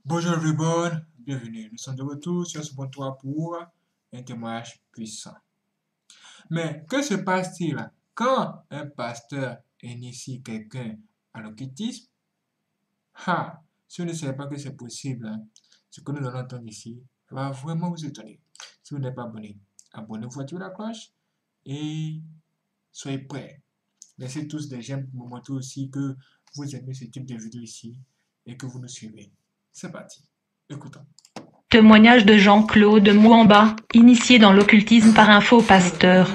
Bonjour everyone, bienvenue. Nous sommes de retour sur ce point 3 pour un témoignage puissant. Mais que se passe-t-il quand un pasteur initie quelqu'un à l'occultisme? Ah, si vous ne savez pas que c'est possible, ce que nous allons entendre ici va vraiment vous étonner. Si vous n'êtes pas abonné, abonnez-vous, activez la cloche et soyez prêts. Laissez tous des j'aime pour me montrer aussi que vous aimez ce type de vidéo ici et que vous nous suivez. C'est parti, écoutons. Témoignage de Jean-Claude Mouamba, initié dans l'occultisme par un faux pasteur.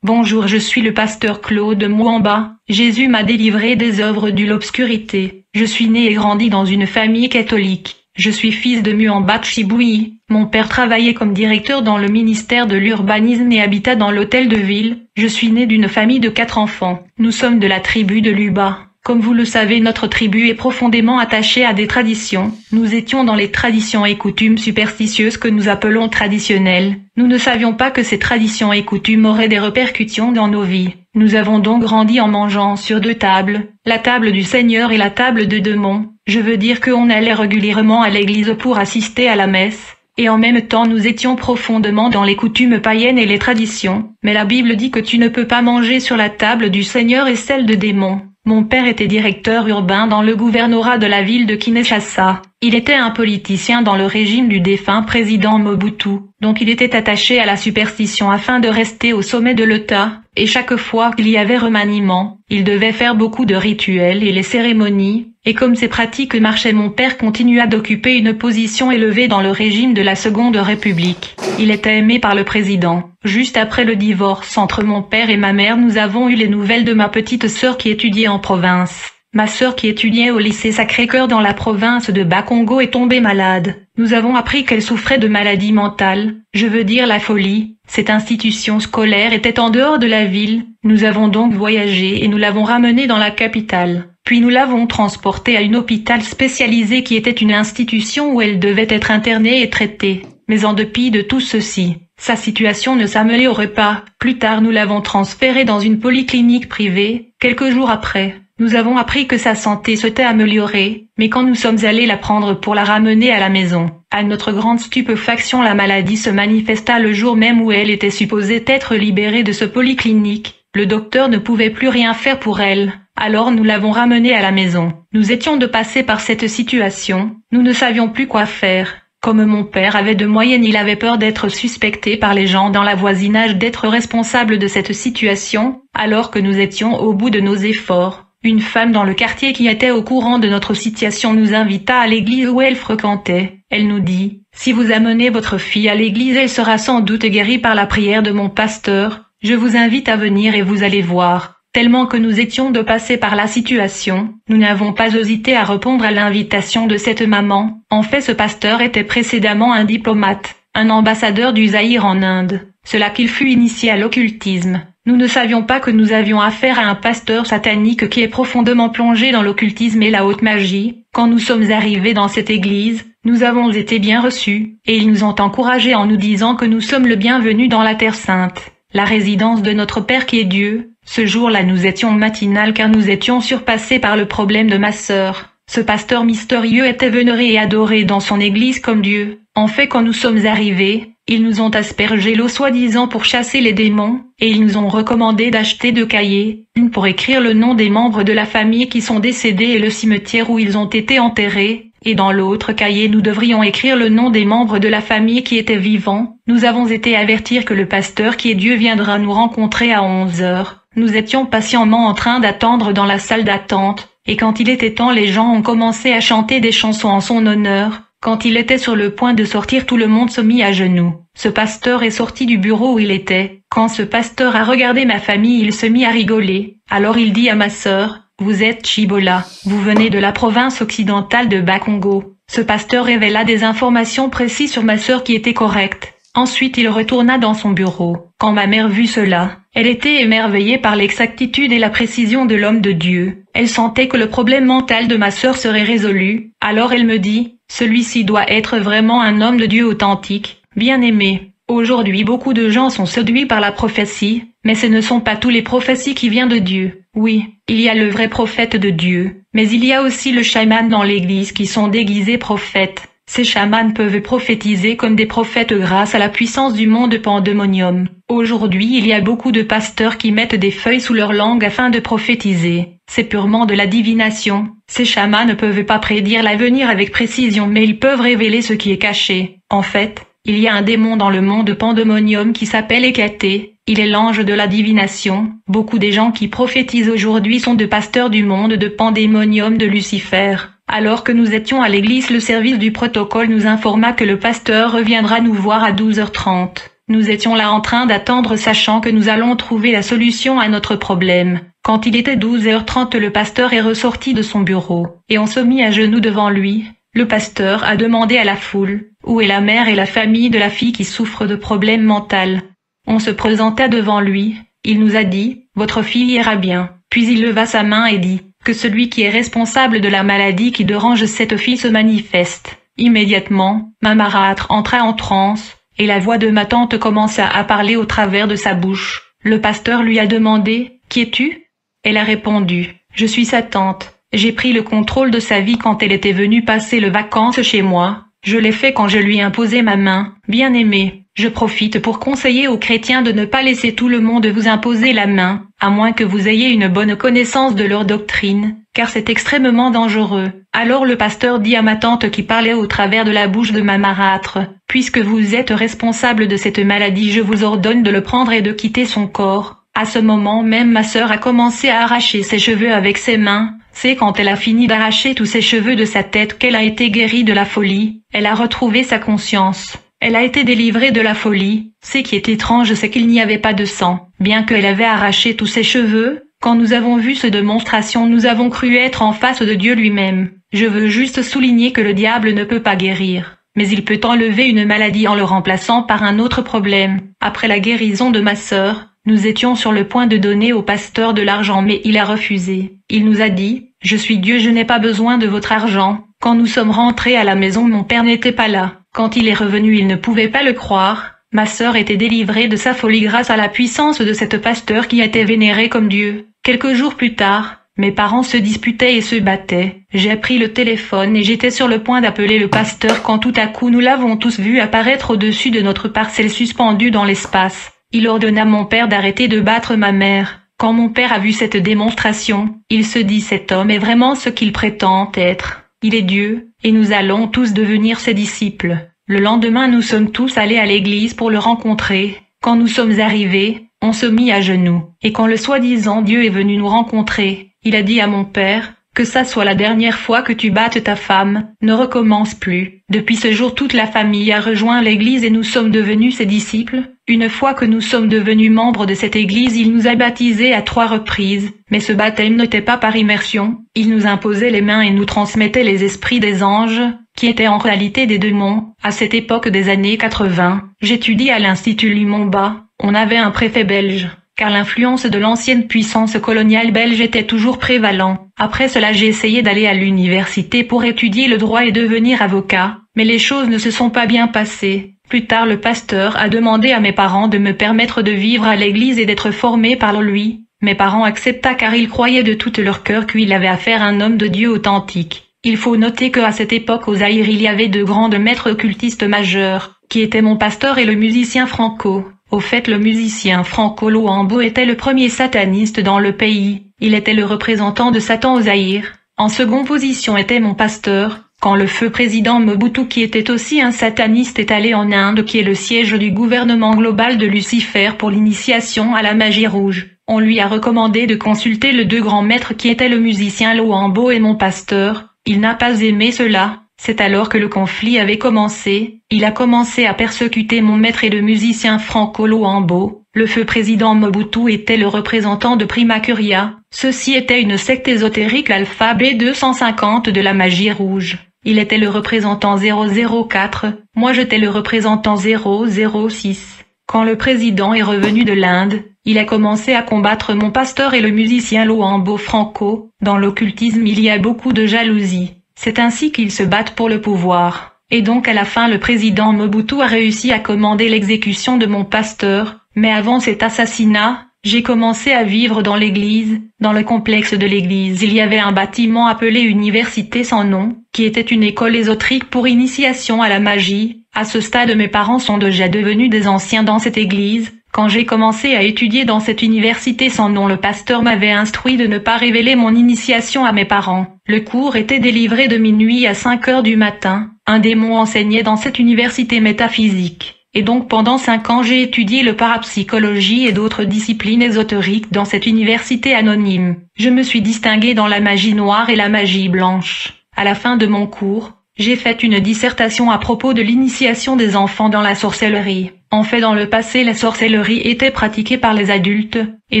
Bonjour, je suis le pasteur Claude Mouamba. Jésus m'a délivré des œuvres de l'obscurité. Je suis né et grandi dans une famille catholique. Je suis fils de Mouamba Tchibouyi. Mon père travaillait comme directeur dans le ministère de l'urbanisme et habita dans l'hôtel de ville. Je suis né d'une famille de 4 enfants. Nous sommes de la tribu de Luba. Comme vous le savez, notre tribu est profondément attachée à des traditions. Nous étions dans les traditions et coutumes superstitieuses que nous appelons traditionnelles. Nous ne savions pas que ces traditions et coutumes auraient des répercussions dans nos vies. Nous avons donc grandi en mangeant sur 2 tables, la table du Seigneur et la table de Démon. Je veux dire qu'on allait régulièrement à l'église pour assister à la messe. Et en même temps nous étions profondément dans les coutumes païennes et les traditions. Mais la Bible dit que tu ne peux pas manger sur la table du Seigneur et celle de Démon. Mon père était directeur urbain dans le gouvernorat de la ville de Kinshasa. Il était un politicien dans le régime du défunt président Mobutu, donc il était attaché à la superstition afin de rester au sommet de l'État, et chaque fois qu'il y avait remaniement, il devait faire beaucoup de rituels et les cérémonies, et comme ces pratiques marchaient, mon père continua d'occuper une position élevée dans le régime de la Seconde République. Il était aimé par le président. Juste après le divorce entre mon père et ma mère, nous avons eu les nouvelles de ma petite sœur qui étudiait en province. Ma sœur qui étudiait au lycée Sacré-Cœur dans la province de Bas-Congo est tombée malade. Nous avons appris qu'elle souffrait de maladie mentale, je veux dire la folie. Cette institution scolaire était en dehors de la ville. Nous avons donc voyagé et nous l'avons ramenée dans la capitale. Puis nous l'avons transportée à un hôpital spécialisé qui était une institution où elle devait être internée et traitée. Mais en dépit de tout ceci, sa situation ne s'améliorait pas. Plus tard, nous l'avons transférée dans une polyclinique privée. Quelques jours après, nous avons appris que sa santé s'était améliorée, mais quand nous sommes allés la prendre pour la ramener à la maison, à notre grande stupéfaction, la maladie se manifesta le jour même où elle était supposée être libérée de ce polyclinique. Le docteur ne pouvait plus rien faire pour elle. Alors nous l'avons ramenée à la maison. Nous étions de passer par cette situation. Nous ne savions plus quoi faire. Comme mon père avait de moyenne, il avait peur d'être suspecté par les gens dans la voisinage d'être responsable de cette situation, alors que nous étions au bout de nos efforts. Une femme dans le quartier qui était au courant de notre situation nous invita à l'église où elle fréquentait. Elle nous dit, « Si vous amenez votre fille à l'église, elle sera sans doute guérie par la prière de mon pasteur. Je vous invite à venir et vous allez voir. » Tellement que nous étions de passer par la situation, nous n'avons pas hésité à répondre à l'invitation de cette maman. En fait, ce pasteur était précédemment un diplomate, un ambassadeur du Zaïre en Inde. C'est là qu'il fut initié à l'occultisme. Nous ne savions pas que nous avions affaire à un pasteur satanique qui est profondément plongé dans l'occultisme et la haute magie. Quand nous sommes arrivés dans cette église, nous avons été bien reçus, et ils nous ont encouragés en nous disant que nous sommes le bienvenu dans la Terre Sainte, la résidence de notre Père qui est Dieu. Ce jour-là nous étions matinales car nous étions surpassés par le problème de ma sœur. Ce pasteur mystérieux était vénéré et adoré dans son église comme Dieu. En fait, quand nous sommes arrivés, ils nous ont aspergé l'eau soi-disant pour chasser les démons, et ils nous ont recommandé d'acheter 2 cahiers, une pour écrire le nom des membres de la famille qui sont décédés et le cimetière où ils ont été enterrés, et dans l'autre cahier nous devrions écrire le nom des membres de la famille qui étaient vivants. Nous avons été avertis que le pasteur qui est Dieu viendra nous rencontrer à 11 heures. Nous étions patiemment en train d'attendre dans la salle d'attente, et quand il était temps, les gens ont commencé à chanter des chansons en son honneur. Quand il était sur le point de sortir, tout le monde se mit à genoux. Ce pasteur est sorti du bureau où il était. Quand ce pasteur a regardé ma famille, il se mit à rigoler. Alors il dit à ma sœur, « Vous êtes Chibola, vous venez de la province occidentale de Bas-Congo. » Ce pasteur révéla des informations précises sur ma sœur qui étaient correctes. Ensuite il retourna dans son bureau. Quand ma mère vit cela, elle était émerveillée par l'exactitude et la précision de l'homme de Dieu. Elle sentait que le problème mental de ma sœur serait résolu. Alors elle me dit, « Celui-ci doit être vraiment un homme de Dieu authentique. » Bien-aimé, aujourd'hui beaucoup de gens sont séduits par la prophétie, mais ce ne sont pas tous les prophéties qui viennent de Dieu. Oui, il y a le vrai prophète de Dieu, mais il y a aussi le chaman dans l'église qui sont déguisés prophètes. Ces chamans peuvent prophétiser comme des prophètes grâce à la puissance du monde pandémonium. Aujourd'hui, il y a beaucoup de pasteurs qui mettent des feuilles sous leur langue afin de prophétiser. C'est purement de la divination. Ces chamans ne peuvent pas prédire l'avenir avec précision, mais ils peuvent révéler ce qui est caché. En fait, il y a un démon dans le monde pandémonium qui s'appelle Hécaté. Il est l'ange de la divination. Beaucoup des gens qui prophétisent aujourd'hui sont de pasteurs du monde de pandémonium de Lucifer. Alors que nous étions à l'église, le service du protocole nous informa que le pasteur reviendra nous voir à 12h30. Nous étions là en train d'attendre sachant que nous allons trouver la solution à notre problème. Quand il était 12h30, le pasteur est ressorti de son bureau, et on se mit à genoux devant lui. Le pasteur a demandé à la foule, où est la mère et la famille de la fille qui souffre de problèmes mentaux. On se présenta devant lui, il nous a dit, votre fille ira bien. Puis il leva sa main et dit, que celui qui est responsable de la maladie qui dérange cette fille se manifeste. Immédiatement, ma marâtre entra en transe, et la voix de ma tante commença à parler au travers de sa bouche. Le pasteur lui a demandé, qui es-tu? Elle a répondu, je suis sa tante. J'ai pris le contrôle de sa vie quand elle était venue passer les vacances chez moi. Je l'ai fait quand je lui ai imposé ma main. Bien-aimé, je profite pour conseiller aux chrétiens de ne pas laisser tout le monde vous imposer la main, à moins que vous ayez une bonne connaissance de leur doctrine, car c'est extrêmement dangereux. Alors le pasteur dit à ma tante qui parlait au travers de la bouche de ma marâtre, « Puisque vous êtes responsable de cette maladie, je vous ordonne de le prendre et de quitter son corps. » À ce moment même ma sœur a commencé à arracher ses cheveux avec ses mains. C'est quand elle a fini d'arracher tous ses cheveux de sa tête qu'elle a été guérie de la folie. Elle a retrouvé sa conscience. Elle a été délivrée de la folie. Ce qui est étrange, c'est qu'il n'y avait pas de sang. Bien qu'elle avait arraché tous ses cheveux, quand nous avons vu cette démonstration, nous avons cru être en face de Dieu lui-même. Je veux juste souligner que le diable ne peut pas guérir. Mais il peut enlever une maladie en le remplaçant par un autre problème. Après la guérison de ma sœur, nous étions sur le point de donner au pasteur de l'argent mais il a refusé. Il nous a dit, « Je suis Dieu, je n'ai pas besoin de votre argent. » Quand nous sommes rentrés à la maison, mon père n'était pas là. Quand il est revenu, il ne pouvait pas le croire. Ma sœur était délivrée de sa folie grâce à la puissance de cet pasteur qui était vénéré comme Dieu. Quelques jours plus tard, mes parents se disputaient et se battaient. J'ai pris le téléphone et j'étais sur le point d'appeler le pasteur quand tout à coup nous l'avons tous vu apparaître au-dessus de notre parcelle suspendue dans l'espace. Il ordonna à mon père d'arrêter de battre ma mère. Quand mon père a vu cette démonstration, il se dit cet homme est vraiment ce qu'il prétend être. Il est Dieu, et nous allons tous devenir ses disciples. Le lendemain nous sommes tous allés à l'église pour le rencontrer. Quand nous sommes arrivés, on se mit à genoux. Et quand le soi-disant Dieu est venu nous rencontrer, il a dit à mon père, que ça soit la dernière fois que tu battes ta femme, ne recommence plus. Depuis ce jour, toute la famille a rejoint l'église et nous sommes devenus ses disciples. Une fois que nous sommes devenus membres de cette église, il nous a baptisés à 3 reprises. Mais ce baptême n'était pas par immersion. Il nous imposait les mains et nous transmettait les esprits des anges, qui étaient en réalité des démons. À cette époque des années 80, j'étudie à l'Institut Lumumba. On avait un préfet belge, car l'influence de l'ancienne puissance coloniale belge était toujours prévalente. Après cela, j'ai essayé d'aller à l'université pour étudier le droit et devenir avocat, mais les choses ne se sont pas bien passées. Plus tard, le pasteur a demandé à mes parents de me permettre de vivre à l'église et d'être formé par lui. Mes parents accepta car ils croyaient de tout leur cœur qu'il avait affaire à un homme de Dieu authentique. Il faut noter qu'à cette époque au Zaïre il y avait 2 grands maîtres occultistes majeurs, qui étaient mon pasteur et le musicien Franco. Au fait, le musicien Franco Luambo était le premier sataniste dans le pays. Il était le représentant de Satan au Zaïre. En seconde position était mon pasteur, quand le feu président Mobutu qui était aussi un sataniste est allé en Inde qui est le siège du gouvernement global de Lucifer pour l'initiation à la magie rouge. On lui a recommandé de consulter les 2 grands maîtres qui étaient le musicien Luambo et mon pasteur. Il n'a pas aimé cela. C'est alors que le conflit avait commencé. Il a commencé à persécuter mon maître et le musicien Franco Luambo. Le feu président Mobutu était le représentant de Prima Curia. Ceci était une secte ésotérique alphabet 250 de la magie rouge. Il était le représentant 004, moi j'étais le représentant 006. Quand le président est revenu de l'Inde, il a commencé à combattre mon pasteur et le musicien Luambo Franco. Dans l'occultisme il y a beaucoup de jalousie. C'est ainsi qu'ils se battent pour le pouvoir. Et donc à la fin le président Mobutu a réussi à commander l'exécution de mon pasteur, mais avant cet assassinat, j'ai commencé à vivre dans l'église. Dans le complexe de l'église, il y avait un bâtiment appelé Université sans nom, qui était une école ésotérique pour initiation à la magie. À ce stade, mes parents sont déjà devenus des anciens dans cette église. Quand j'ai commencé à étudier dans cette université sans nom, le pasteur m'avait instruit de ne pas révéler mon initiation à mes parents. Le cours était délivré de minuit à 5 heures du matin. Un démon enseignait dans cette université métaphysique. Et donc pendant 5 ans j'ai étudié le parapsychologie et d'autres disciplines ésotériques dans cette université anonyme. Je me suis distingué dans la magie noire et la magie blanche. À la fin de mon cours, j'ai fait une dissertation à propos de l'initiation des enfants dans la sorcellerie. En fait, dans le passé, la sorcellerie était pratiquée par les adultes, et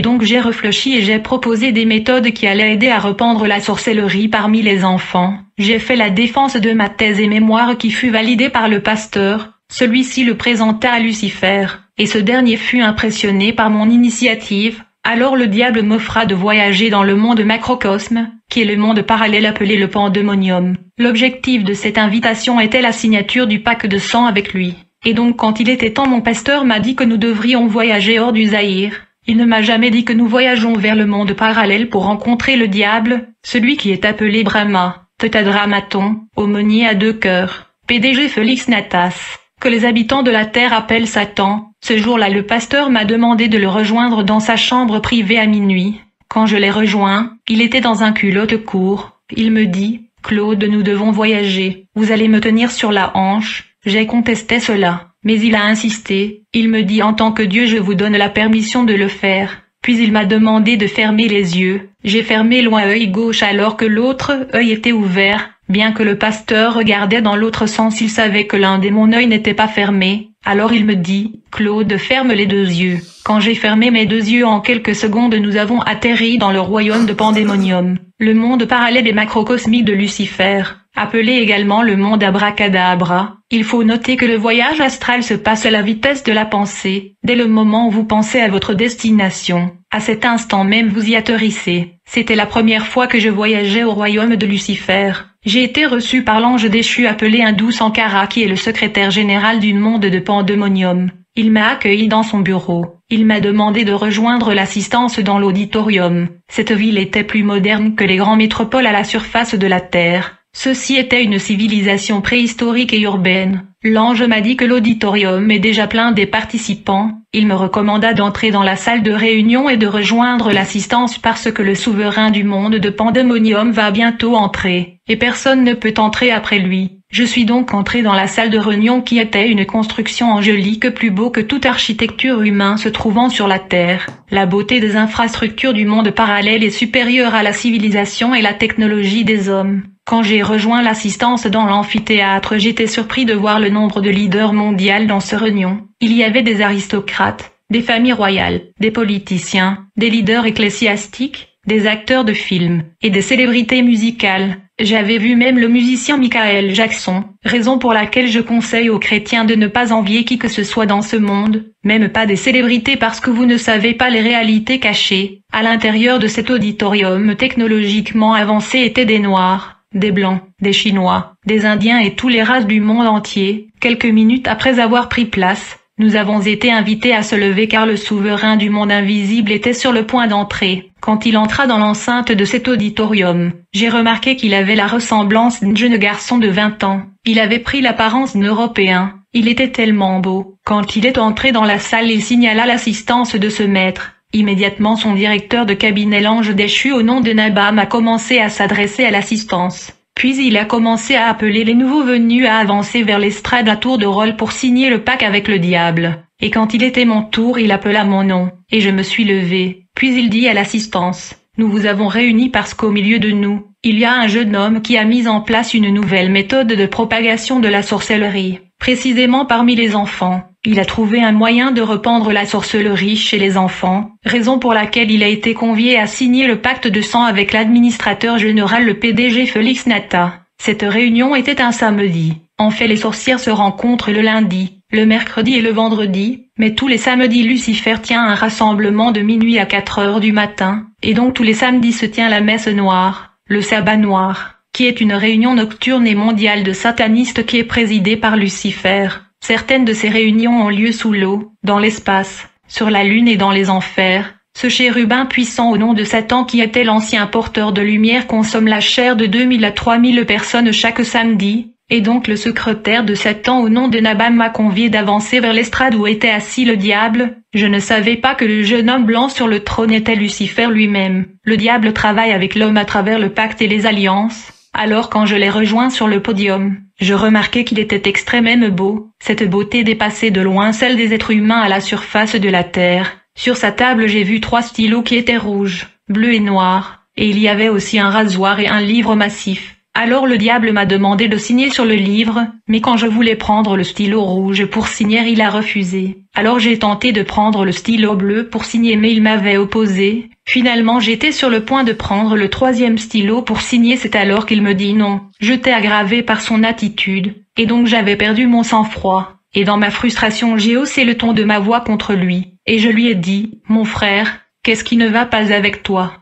donc j'ai réfléchi et j'ai proposé des méthodes qui allaient aider à répandre la sorcellerie parmi les enfants. J'ai fait la défense de ma thèse et mémoire qui fut validée par le pasteur. Celui-ci le présenta à Lucifer, et ce dernier fut impressionné par mon initiative. Alors le diable m'offra de voyager dans le monde macrocosme, qui est le monde parallèle appelé le pandémonium. L'objectif de cette invitation était la signature du pacte de sang avec lui. Et donc quand il était temps, mon pasteur m'a dit que nous devrions voyager hors du Zaïre. Il ne m'a jamais dit que nous voyageons vers le monde parallèle pour rencontrer le diable, celui qui est appelé Brahma, Tétradramaton, aumônier à 2 cœurs, PDG Félix Natas, que les habitants de la terre appellent Satan. Ce jour-là, le pasteur m'a demandé de le rejoindre dans sa chambre privée à minuit. Quand je l'ai rejoint, il était dans un culotte court. Il me dit, « Claude, nous devons voyager. Vous allez me tenir sur la hanche. » J'ai contesté cela, mais il a insisté. Il me dit, « En tant que Dieu, je vous donne la permission de le faire. » Puis il m'a demandé de fermer les yeux. J'ai fermé l'un œil gauche alors que l'autre œil était ouvert. Bien que le pasteur regardait dans l'autre sens, il savait que l'un de mon œil n'était pas fermé. Alors il me dit, « Claude, ferme les 2 yeux. » Quand j'ai fermé mes 2 yeux, en quelques secondes, nous avons atterri dans le royaume de Pandémonium, le monde parallèle et macrocosmique de Lucifer, appelé également le monde Abracadabra. Il faut noter que le voyage astral se passe à la vitesse de la pensée. Dès le moment où vous pensez à votre destination, à cet instant même vous y atterrissez. C'était la première fois que je voyageais au royaume de Lucifer. J'ai été reçu par l'ange déchu appelé Hindou Sankara, qui est le secrétaire général du monde de Pandémonium. Il m'a accueilli dans son bureau. Il m'a demandé de rejoindre l'assistance dans l'auditorium. Cette ville était plus moderne que les grandes métropoles à la surface de la Terre. Ceci était une civilisation préhistorique et urbaine. L'ange m'a dit que l'auditorium est déjà plein des participants. Il me recommanda d'entrer dans la salle de réunion et de rejoindre l'assistance parce que le souverain du monde de Pandémonium va bientôt entrer, et personne ne peut entrer après lui. Je suis donc entré dans la salle de réunion qui était une construction angélique plus beau que toute architecture humaine se trouvant sur la Terre. La beauté des infrastructures du monde parallèle est supérieure à la civilisation et la technologie des hommes. Quand j'ai rejoint l'assistance dans l'amphithéâtre, j'étais surpris de voir le nombre de leaders mondiaux dans ce réunion. Il y avait des aristocrates, des familles royales, des politiciens, des leaders ecclésiastiques, des acteurs de films, et des célébrités musicales. J'avais vu même le musicien Michael Jackson, raison pour laquelle je conseille aux chrétiens de ne pas envier qui que ce soit dans ce monde, même pas des célébrités, parce que vous ne savez pas les réalités cachées. À l'intérieur de cet auditorium technologiquement avancé étaient des Noirs, des Blancs, des Chinois, des Indiens et toutes les races du monde entier. Quelques minutes après avoir pris place, nous avons été invités à se lever car le souverain du monde invisible était sur le point d'entrer. Quand il entra dans l'enceinte de cet auditorium, j'ai remarqué qu'il avait la ressemblance d'un jeune garçon de 20 ans. Il avait pris l'apparence d'un Européen. Il était tellement beau. Quand il est entré dans la salle, il signala l'assistance de ce maître. Immédiatement, son directeur de cabinet, l'ange déchu au nom de Nabam, a commencé à s'adresser à l'assistance. Puis il a commencé à appeler les nouveaux venus à avancer vers l'estrade à tour de rôle pour signer le pacte avec le diable. Et quand il était mon tour, il appela mon nom, et je me suis levé. Puis il dit à l'assistance, « Nous vous avons réunis parce qu'au milieu de nous, il y a un jeune homme qui a mis en place une nouvelle méthode de propagation de la sorcellerie. Précisément parmi les enfants, il a trouvé un moyen de répandre la sorcellerie chez les enfants, raison pour laquelle il a été convié à signer le pacte de sang avec l'administrateur général, le PDG Félix Nata. Cette réunion était un samedi. En fait, les sorcières se rencontrent le lundi, le mercredi et le vendredi, mais tous les samedis Lucifer tient un rassemblement de minuit à 4 heures du matin, et donc tous les samedis se tient la messe noire, le sabbat noir, qui est une réunion nocturne et mondiale de satanistes qui est présidée par Lucifer. Certaines de ces réunions ont lieu sous l'eau, dans l'espace, sur la lune et dans les enfers. Ce chérubin puissant au nom de Satan qui était l'ancien porteur de lumière consomme la chair de 2000 à 3000 personnes chaque samedi, et donc le secrétaire de Satan au nom de Nabam m'a convié d'avancer vers l'estrade où était assis le diable. Je ne savais pas que le jeune homme blanc sur le trône était Lucifer lui-même. Le diable travaille avec l'homme à travers le pacte et les alliances. Alors quand je l'ai rejoint sur le podium, je remarquai qu'il était extrêmement beau. Cette beauté dépassait de loin celle des êtres humains à la surface de la terre. Sur sa table j'ai vu 3 stylos qui étaient rouges, bleus et noirs, et il y avait aussi un rasoir et un livre massif. Alors le diable m'a demandé de signer sur le livre, mais quand je voulais prendre le stylo rouge pour signer, il a refusé. Alors j'ai tenté de prendre le stylo bleu pour signer, mais il m'avait opposé. Finalement j'étais sur le point de prendre le 3e stylo pour signer, c'est alors qu'il me dit non. J'étais aggravé par son attitude, et donc j'avais perdu mon sang-froid. Et dans ma frustration j'ai haussé le ton de ma voix contre lui, et je lui ai dit, mon frère, qu'est-ce qui ne va pas avec toi?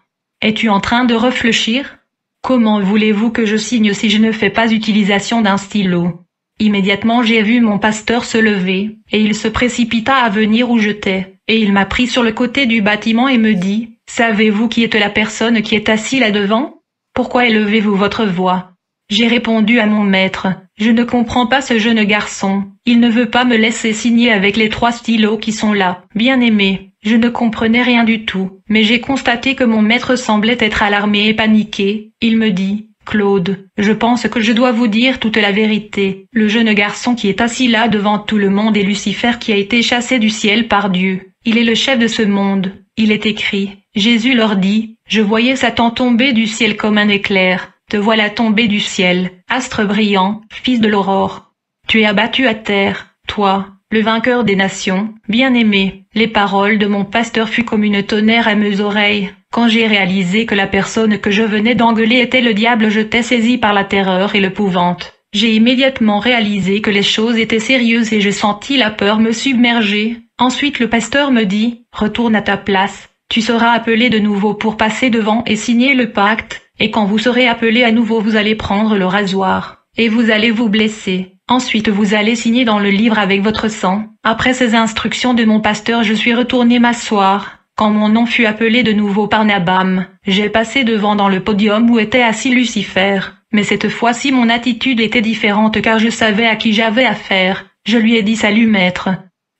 Es-tu en train de réfléchir? Comment voulez-vous que je signe si je ne fais pas utilisation d'un stylo? Immédiatement j'ai vu mon pasteur se lever, et il se précipita à venir où j'étais, et il m'a pris sur le côté du bâtiment et me dit, « Savez-vous qui est la personne qui est assise là-devant? Pourquoi élevez-vous votre voix ?» J'ai répondu à mon maître, « Je ne comprends pas ce jeune garçon, il ne veut pas me laisser signer avec les 3 stylos qui sont là, bien-aimé. » Je ne comprenais rien du tout, mais j'ai constaté que mon maître semblait être alarmé et paniqué. Il me dit, « Claude, je pense que je dois vous dire toute la vérité. Le jeune garçon qui est assis là devant tout le monde est Lucifer qui a été chassé du ciel par Dieu. Il est le chef de ce monde. Il est écrit. Jésus leur dit, « Je voyais Satan tomber du ciel comme un éclair. Te voilà tombé du ciel, astre brillant, fils de l'aurore. Tu es abattu à terre, toi, le vainqueur des nations, bien-aimé. » Les paroles de mon pasteur furent comme une tonnerre à mes oreilles. Quand j'ai réalisé que la personne que je venais d'engueuler était le diable, j'étais saisi par la terreur et l'épouvante. J'ai immédiatement réalisé que les choses étaient sérieuses et je sentis la peur me submerger. Ensuite le pasteur me dit, « Retourne à ta place. Tu seras appelé de nouveau pour passer devant et signer le pacte, et quand vous serez appelé à nouveau vous allez prendre le rasoir, et vous allez vous blesser. Ensuite vous allez signer dans le livre avec votre sang. » Après ces instructions de mon pasteur je suis retourné m'asseoir. Quand mon nom fut appelé de nouveau par Nabam, j'ai passé devant dans le podium où était assis Lucifer. Mais cette fois-ci mon attitude était différente car je savais à qui j'avais affaire. Je lui ai dit « Salut maître ».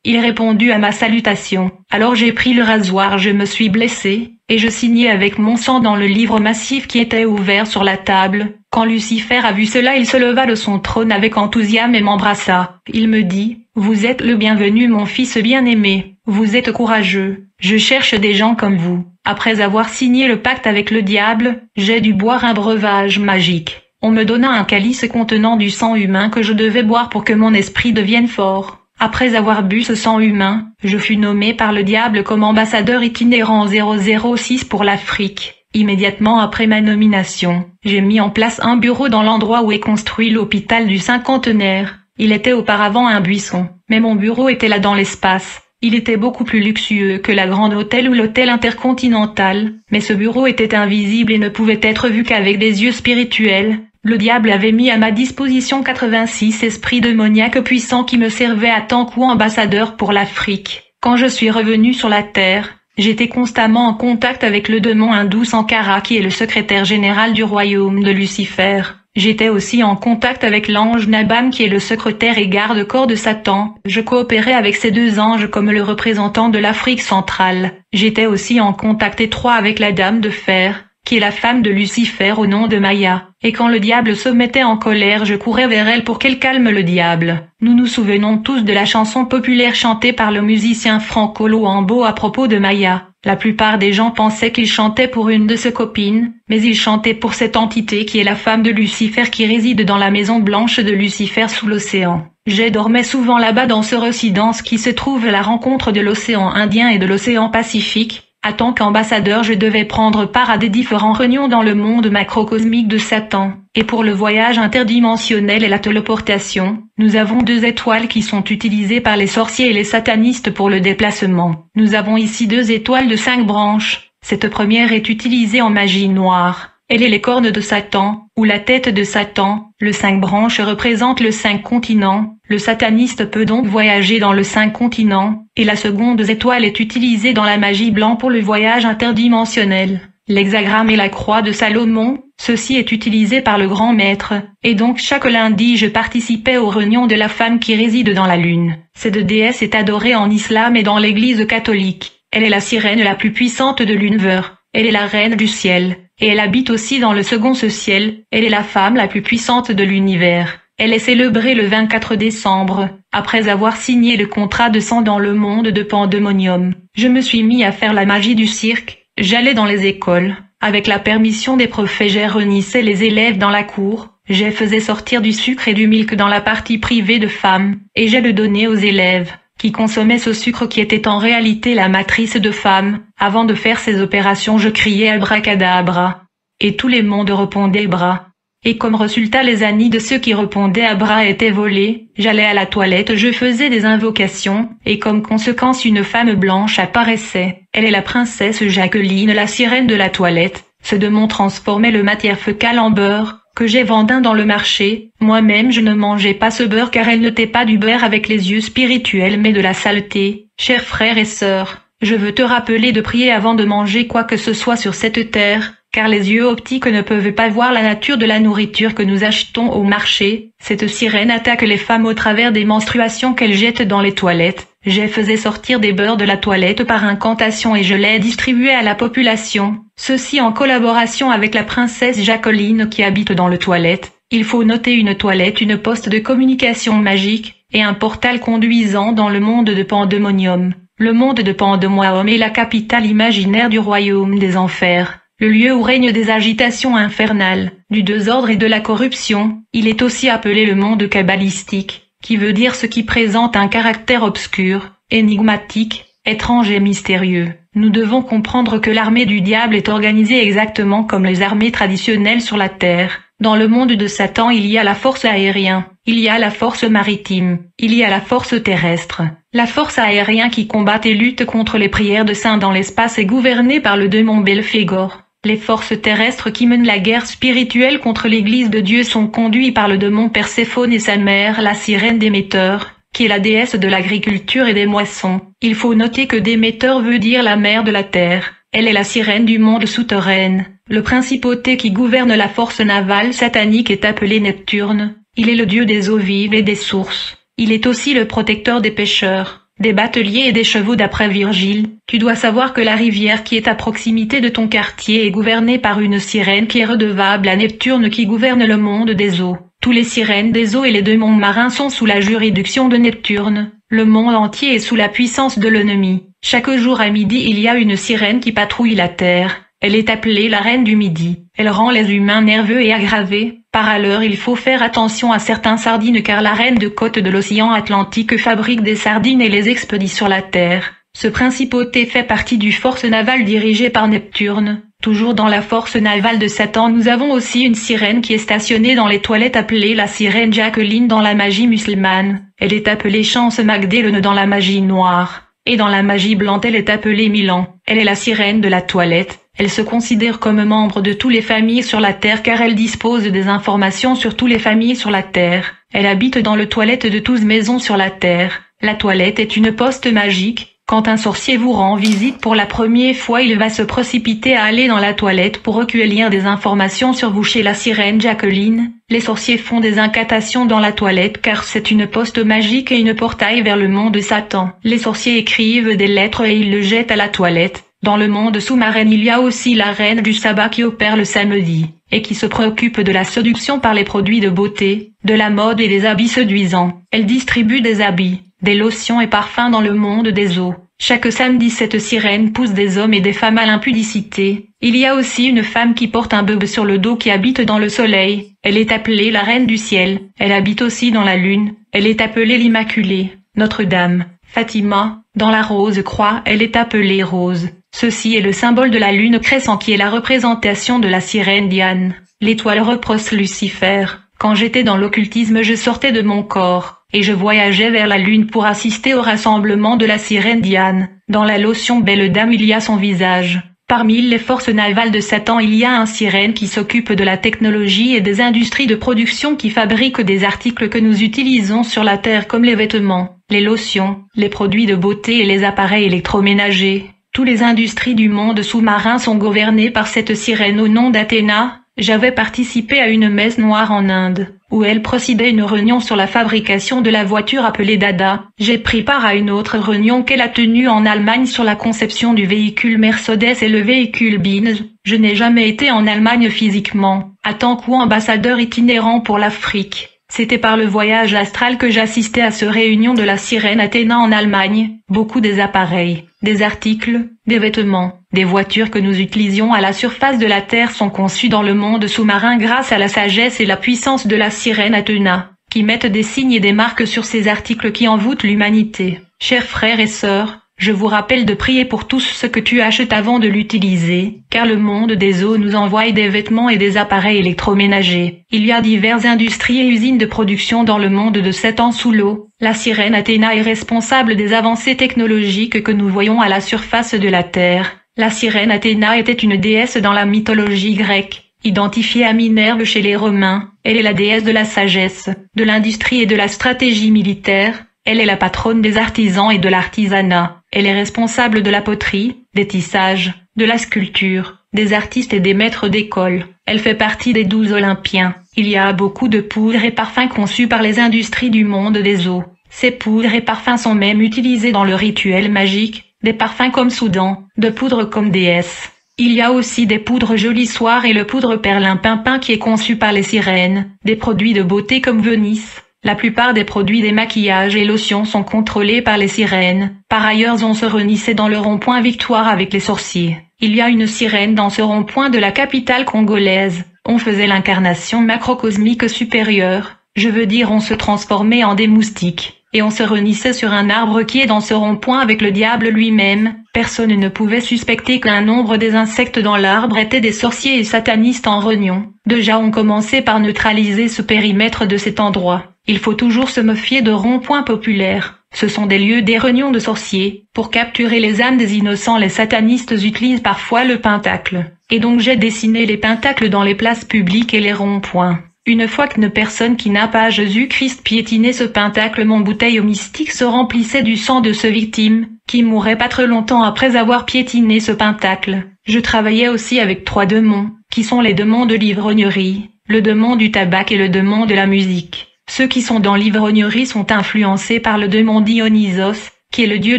Il répondit à ma salutation. Alors j'ai pris le rasoir, je me suis blessé, et je signai avec mon sang dans le livre massif qui était ouvert sur la table. Quand Lucifer a vu cela, il se leva de son trône avec enthousiasme et m'embrassa. Il me dit, « Vous êtes le bienvenu mon fils bien-aimé, vous êtes courageux, je cherche des gens comme vous. » Après avoir signé le pacte avec le diable, j'ai dû boire un breuvage magique. On me donna un calice contenant du sang humain que je devais boire pour que mon esprit devienne fort. Après avoir bu ce sang humain, je fus nommé par le diable comme ambassadeur itinérant 006 pour l'Afrique. Immédiatement après ma nomination, j'ai mis en place un bureau dans l'endroit où est construit l'hôpital du cinquantenaire. Il était auparavant un buisson, mais mon bureau était là dans l'espace. Il était beaucoup plus luxueux que la grande hôtel ou l'hôtel intercontinental, mais ce bureau était invisible et ne pouvait être vu qu'avec des yeux spirituels. Le diable avait mis à ma disposition 86 esprits démoniaques puissants qui me servaient à tant qu'ambassadeur pour l'Afrique. Quand je suis revenu sur la terre, j'étais constamment en contact avec le démon hindou Sankara qui est le secrétaire général du royaume de Lucifer. J'étais aussi en contact avec l'ange Nabam qui est le secrétaire et garde-corps de Satan. Je coopérais avec ces 2 anges comme le représentant de l'Afrique centrale. J'étais aussi en contact étroit avec la dame de fer, qui est la femme de Lucifer au nom de Maya. Et quand le diable se mettait en colère, je courais vers elle pour qu'elle calme le diable. Nous nous souvenons tous de la chanson populaire chantée par le musicien Franco Luambo à propos de Maya. La plupart des gens pensaient qu'il chantait pour une de ses copines, mais il chantait pour cette entité qui est la femme de Lucifer qui réside dans la maison blanche de Lucifer sous l'océan. J'ai dormais souvent là-bas dans ce résidence qui se trouve à la rencontre de l'océan Indien et de l'océan Pacifique. En tant qu'ambassadeur, je devais prendre part à des différentes réunions dans le monde macrocosmique de Satan. Et pour le voyage interdimensionnel et la téléportation, nous avons 2 étoiles qui sont utilisées par les sorciers et les satanistes pour le déplacement. Nous avons ici 2 étoiles de 5 branches. Cette première est utilisée en magie noire. Elle est les cornes de Satan, ou la tête de Satan. Le 5 branches représente le 5 continents. Le sataniste peut donc voyager dans le 5 continents, et la seconde étoile est utilisée dans la magie blanc pour le voyage interdimensionnel. L'hexagramme et la croix de Salomon, ceci est utilisé par le grand maître, et donc chaque lundi je participais aux réunions de la femme qui réside dans la lune. Cette déesse est adorée en islam et dans l'église catholique. Elle est la sirène la plus puissante de l'univers. Elle est la reine du ciel, et elle habite aussi dans le second ciel. Elle est la femme la plus puissante de l'univers. Elle est célébrée le 24 décembre, après avoir signé le contrat de sang dans le monde de Pandémonium. Je me suis mis à faire la magie du cirque. J'allais dans les écoles. Avec la permission des profs, j'ai réunissais les élèves dans la cour. Je faisais sortir du sucre et du milk dans la partie privée de femmes, et je le donnais aux élèves, qui consommaient ce sucre qui était en réalité la matrice de femmes. Avant de faire ces opérations, je criais abracadabra. Et tout le monde répondait bras. Et comme résultat, les années de ceux qui répondaient à bras étaient volés. J'allais à la toilette, je faisais des invocations, et comme conséquence une femme blanche apparaissait. Elle est la princesse Jacqueline, la sirène de la toilette. Ce démon transformait le matière fécale en beurre, que j'ai vendu dans le marché. Moi-même je ne mangeais pas ce beurre car elle n'était pas du beurre avec les yeux spirituels mais de la saleté. Chers frères et sœurs, je veux te rappeler de prier avant de manger quoi que ce soit sur cette terre, car les yeux optiques ne peuvent pas voir la nature de la nourriture que nous achetons au marché. Cette sirène attaque les femmes au travers des menstruations qu'elle jette dans les toilettes. Je faisais sortir des beurres de la toilette par incantation et je les distribuais à la population. Ceci en collaboration avec la princesse Jacqueline qui habite dans le toilette. Il faut noter une toilette, une poste de communication magique, et un portal conduisant dans le monde de Pandémonium. Le monde de Pandémonium est la capitale imaginaire du royaume des enfers. Le lieu où règnent des agitations infernales, du désordre et de la corruption. Il est aussi appelé le monde kabbalistique, qui veut dire ce qui présente un caractère obscur, énigmatique, étrange et mystérieux. Nous devons comprendre que l'armée du diable est organisée exactement comme les armées traditionnelles sur la terre. Dans le monde de Satan il y a la force aérienne, il y a la force maritime, il y a la force terrestre. La force aérienne qui combat et lutte contre les prières de saints dans l'espace est gouvernée par le démon Belphégor. Les forces terrestres qui mènent la guerre spirituelle contre l'Église de Dieu sont conduites par le démon Perséphone et sa mère, la sirène Déméter, qui est la déesse de l'agriculture et des moissons. Il faut noter que Déméter veut dire la mère de la terre. Elle est la sirène du monde souterrain. Le principauté qui gouverne la force navale satanique est appelé Neptune. Il est le dieu des eaux vives et des sources. Il est aussi le protecteur des pêcheurs, des bateliers et des chevaux d'après Virgile. Tu dois savoir que la rivière qui est à proximité de ton quartier est gouvernée par une sirène qui est redevable à Neptune qui gouverne le monde des eaux. Tous les sirènes des eaux et les démons marins sont sous la juridiction de Neptune. Le monde entier est sous la puissance de l'ennemi. Chaque jour à midi il y a une sirène qui patrouille la terre. Elle est appelée la reine du midi. Elle rend les humains nerveux et aggravés. Par ailleurs il faut faire attention à certains sardines car la reine de côte de l'océan Atlantique fabrique des sardines et les expédie sur la terre. Ce principauté fait partie du force navale dirigée par Neptune. Toujours dans la force navale de Satan nous avons aussi une sirène qui est stationnée dans les toilettes appelée la sirène Jacqueline dans la magie musulmane. Elle est appelée Chance Magdalene dans la magie noire. Et dans la magie blanche elle est appelée Milan. Elle est la sirène de la toilette. Elle se considère comme membre de toutes les familles sur la terre car elle dispose des informations sur toutes les familles sur la terre. Elle habite dans le toilette de toutes maisons sur la terre. La toilette est une poste magique. Quand un sorcier vous rend visite pour la première fois, il va se précipiter à aller dans la toilette pour recueillir des informations sur vous chez la sirène Jacqueline. Les sorciers font des incantations dans la toilette car c'est une poste magique et une portail vers le monde de Satan. Les sorciers écrivent des lettres et ils le jettent à la toilette. Dans le monde sous-marin il y a aussi la reine du sabbat qui opère le samedi, et qui se préoccupe de la séduction par les produits de beauté, de la mode et des habits séduisants. Elle distribue des habits, des lotions et parfums dans le monde des eaux. Chaque samedi cette sirène pousse des hommes et des femmes à l'impudicité. Il y a aussi une femme qui porte un bébé sur le dos qui habite dans le soleil. Elle est appelée la reine du ciel. Elle habite aussi dans la lune. Elle est appelée l'Immaculée, Notre-Dame. Fatima, dans la rose croix, elle est appelée Rose. Ceci est le symbole de la lune crescent qui est la représentation de la sirène Diane. L'étoile reproche Lucifer. Quand j'étais dans l'occultisme je sortais de mon corps, et je voyageais vers la lune pour assister au rassemblement de la sirène Diane. Dans la lotion Belle Dame il y a son visage. Parmi les forces navales de Satan, il y a un sirène qui s'occupe de la technologie et des industries de production qui fabriquent des articles que nous utilisons sur la Terre comme les vêtements, les lotions, les produits de beauté et les appareils électroménagers. Toutes les industries du monde sous-marin sont gouvernées par cette sirène au nom d'Athéna. J'avais participé à une messe noire en Inde, où elle présidait une réunion sur la fabrication de la voiture appelée Dada. J'ai pris part à une autre réunion qu'elle a tenue en Allemagne sur la conception du véhicule Mercedes et le véhicule Benz. Je n'ai jamais été en Allemagne physiquement, en tant qu'ambassadeur itinérant pour l'Afrique. C'était par le voyage astral que j'assistais à cette réunion de la sirène Athéna en Allemagne. Beaucoup des appareils, des articles, des vêtements, des voitures que nous utilisions à la surface de la Terre sont conçus dans le monde sous-marin grâce à la sagesse et la puissance de la sirène Athéna, qui mettent des signes et des marques sur ces articles qui envoûtent l'humanité. Chers frères et sœurs, je vous rappelle de prier pour tout ce que tu achètes avant de l'utiliser, car le monde des eaux nous envoie des vêtements et des appareils électroménagers. Il y a diverses industries et usines de production dans le monde de Satan sous l'eau. La sirène Athéna est responsable des avancées technologiques que nous voyons à la surface de la Terre. La sirène Athéna était une déesse dans la mythologie grecque, identifiée à Minerve chez les Romains. Elle est la déesse de la sagesse, de l'industrie et de la stratégie militaire. Elle est la patronne des artisans et de l'artisanat. Elle est responsable de la poterie, des tissages, de la sculpture, des artistes et des maîtres d'école. Elle fait partie des 12 Olympiens. Il y a beaucoup de poudres et parfums conçus par les industries du monde des eaux. Ces poudres et parfums sont même utilisés dans le rituel magique, des parfums comme Soudan, de poudres comme déesse. Il y a aussi des poudres Joli Soir et le poudre Perlimpinpin qui est conçu par les sirènes, des produits de beauté comme Venise. La plupart des produits des maquillages et lotions sont contrôlés par les sirènes. Par ailleurs, on se réunissait dans le rond-point Victoire avec les sorciers. Il y a une sirène dans ce rond-point de la capitale congolaise. On faisait l'incarnation macrocosmique supérieure. Je veux dire, on se transformait en des moustiques. Et on se réunissait sur un arbre qui est dans ce rond-point avec le diable lui-même. Personne ne pouvait suspecter qu'un nombre des insectes dans l'arbre étaient des sorciers et satanistes en réunion. Déjà on commençait par neutraliser ce périmètre de cet endroit. Il faut toujours se méfier de ronds-points populaires. Ce sont des lieux des réunions de sorciers. Pour capturer les âmes des innocents, les satanistes utilisent parfois le pentacle. Et donc j'ai dessiné les pentacles dans les places publiques et les ronds-points. Une fois qu'une personne qui n'a pas Jésus-Christ piétinait ce pentacle, mon bouteille au mystique se remplissait du sang de ce victime, qui mourrait pas très longtemps après avoir piétiné ce pentacle. Je travaillais aussi avec 3 démons, qui sont les démons de l'ivrognerie, le démon du tabac et le démon de la musique. Ceux qui sont dans l'ivrognerie sont influencés par le démon Dionysos, qui est le dieu